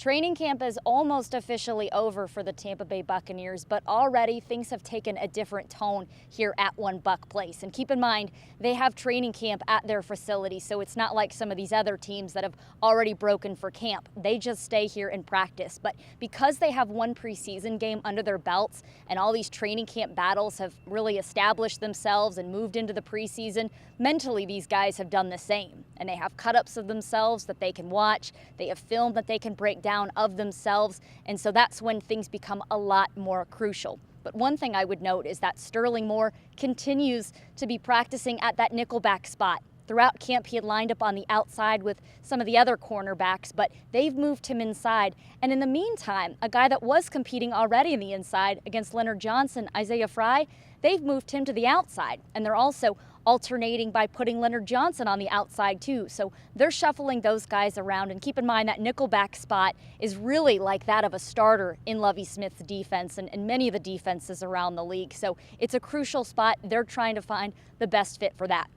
Training camp is almost officially over for the Tampa Bay Buccaneers, but already things have taken a different tone here at One Buc Place. And keep in mind, they have training camp at their facility, so it's not like some of these other teams that have already broken for camp. They just stay here and practice. But because they have one preseason game under their belts and all these training camp battles have really established themselves and moved into the preseason, mentally these guys have done the same. And they have cut-ups of themselves that they can watch. They have film that they can break down of themselves, and so that's when things become a lot more crucial. But one thing I would note is that Sterling Moore continues to be practicing at that nickelback spot. Throughout camp, he had lined up on the outside with some of the other cornerbacks, but they've moved him inside. And in the meantime, a guy that was competing already in the inside against Leonard Johnson, Isaiah Fry, they've moved him to the outside. And they're also alternating by putting Leonard Johnson on the outside too. So they're shuffling those guys around. And keep in mind that nickelback spot is really like that of a starter in Lovie Smith's defense and many of the defenses around the league. So it's a crucial spot. They're trying to find the best fit for that.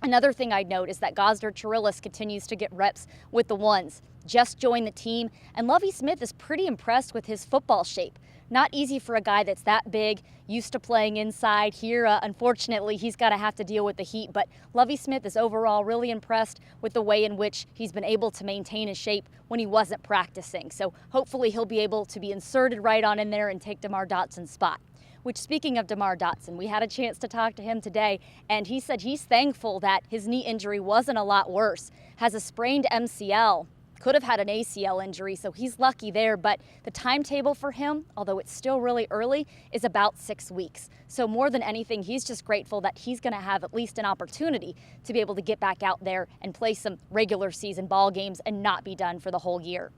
Another thing I'd note is that Cherilus continues to get reps with the ones. Just joined the team, and Lovie Smith is pretty impressed with his football shape. Not easy for a guy that's that big, used to playing inside. Here, unfortunately, he's got to have to deal with the heat, but Lovie Smith is overall really impressed with the way in which he's been able to maintain his shape when he wasn't practicing. So hopefully he'll be able to be inserted right on in there and take DeMar Dotson's spot. Which, speaking of DeMar Dotson, we had a chance to talk to him today, and he said he's thankful that his knee injury wasn't a lot worse. Has a sprained MCL, could have had an ACL injury, so he's lucky there, but the timetable for him, although it's still really early, is about 6 weeks. So more than anything, he's just grateful that he's going to have at least an opportunity to be able to get back out there and play some regular season ball games and not be done for the whole year.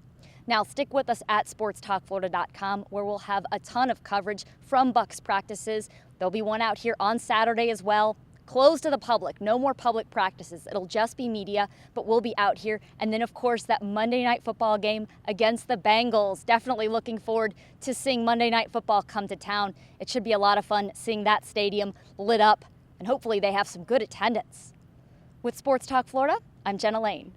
Now, stick with us at sportstalkflorida.com, where we'll have a ton of coverage from Bucs practices. There'll be one out here on Saturday as well. Closed to the public, no more public practices. It'll just be media, but we'll be out here. And then, of course, that Monday Night Football game against the Bengals. Definitely looking forward to seeing Monday Night Football come to town. It should be a lot of fun seeing that stadium lit up, and hopefully they have some good attendance. With Sports Talk Florida, I'm Jenna Lane.